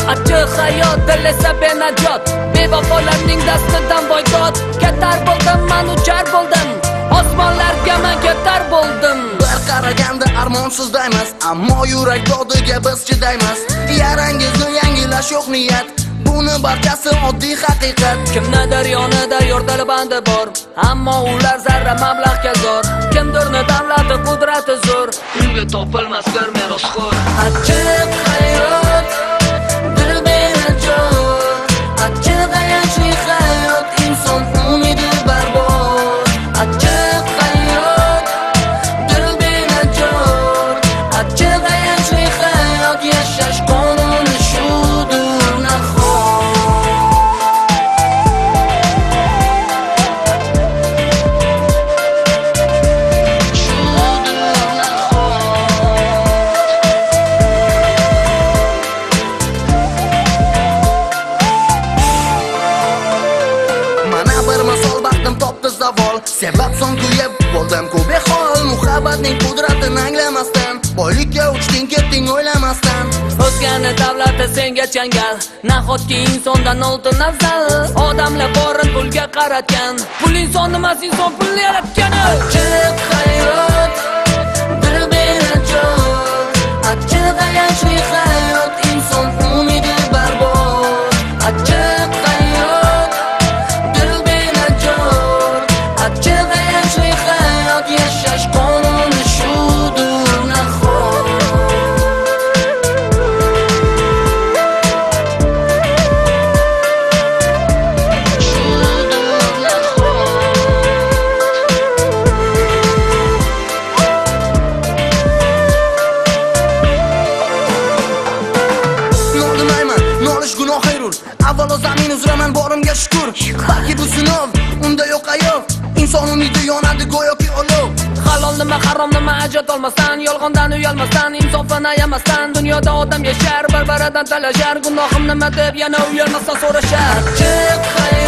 Achchiq hayot dilesa benajot, bevafolarning dastidan boykot. Ketar bo'ldim, men uchar bo'ldim, osmonlarga men ketar bo'ldim. Bir qaraganda armonsizdaymiz, ammo yurak dodiga biz chidaymiz. Yarangizni yangilash yo'q niyat, buni barchasi oddiy haqiqat. Kimnidir yonida yordali bandi bor, ammo ular zarra mablag'ga zor. Kimdirni davlati qudrati zo'r, unga topilmasdir merosxo'r. Achchiq hayot achchiq ayanchli hayot, inson umidi barbod. Achchiq hayot, dil benajot. Achchiq ayanchli hayot, yashash qonuni shudur nahot. Shudur nahot. Bir misol baxtim topdi zavol, sebab so'ng kuyib bo'ldim ku behol. Muhabbatning qudratini anglamasdan, boylikka uchding ketding o'ylamasdan. O'zgani davlati senga changal, nahotki insondan oltin afzal. Odamlar borini pulga qaratgan, pul inson emas, inson pulni yaratgan. Achchiq hayot, dil benajot. Achchiq ayanchli hayot, inson umidi barbod. Achchiq hayot, dil benajot. Achchiq ayanchli hayot, yashash qonuni shudur nahot. Avvalo zamin uzraman borimga shukr. Balki bu sinov, unda yo'q ayov. Inson umidi yonadi go'yoki olov. Halol nima, harom nima ajrat olmasdan, yolg'ondan uyalmasdan, insofdan ayamasdan. Dunyoda odam yashar, bir-biridan talashar. Gunohim nima deb yana uyalmasdan so'rashar. Achchiq hayot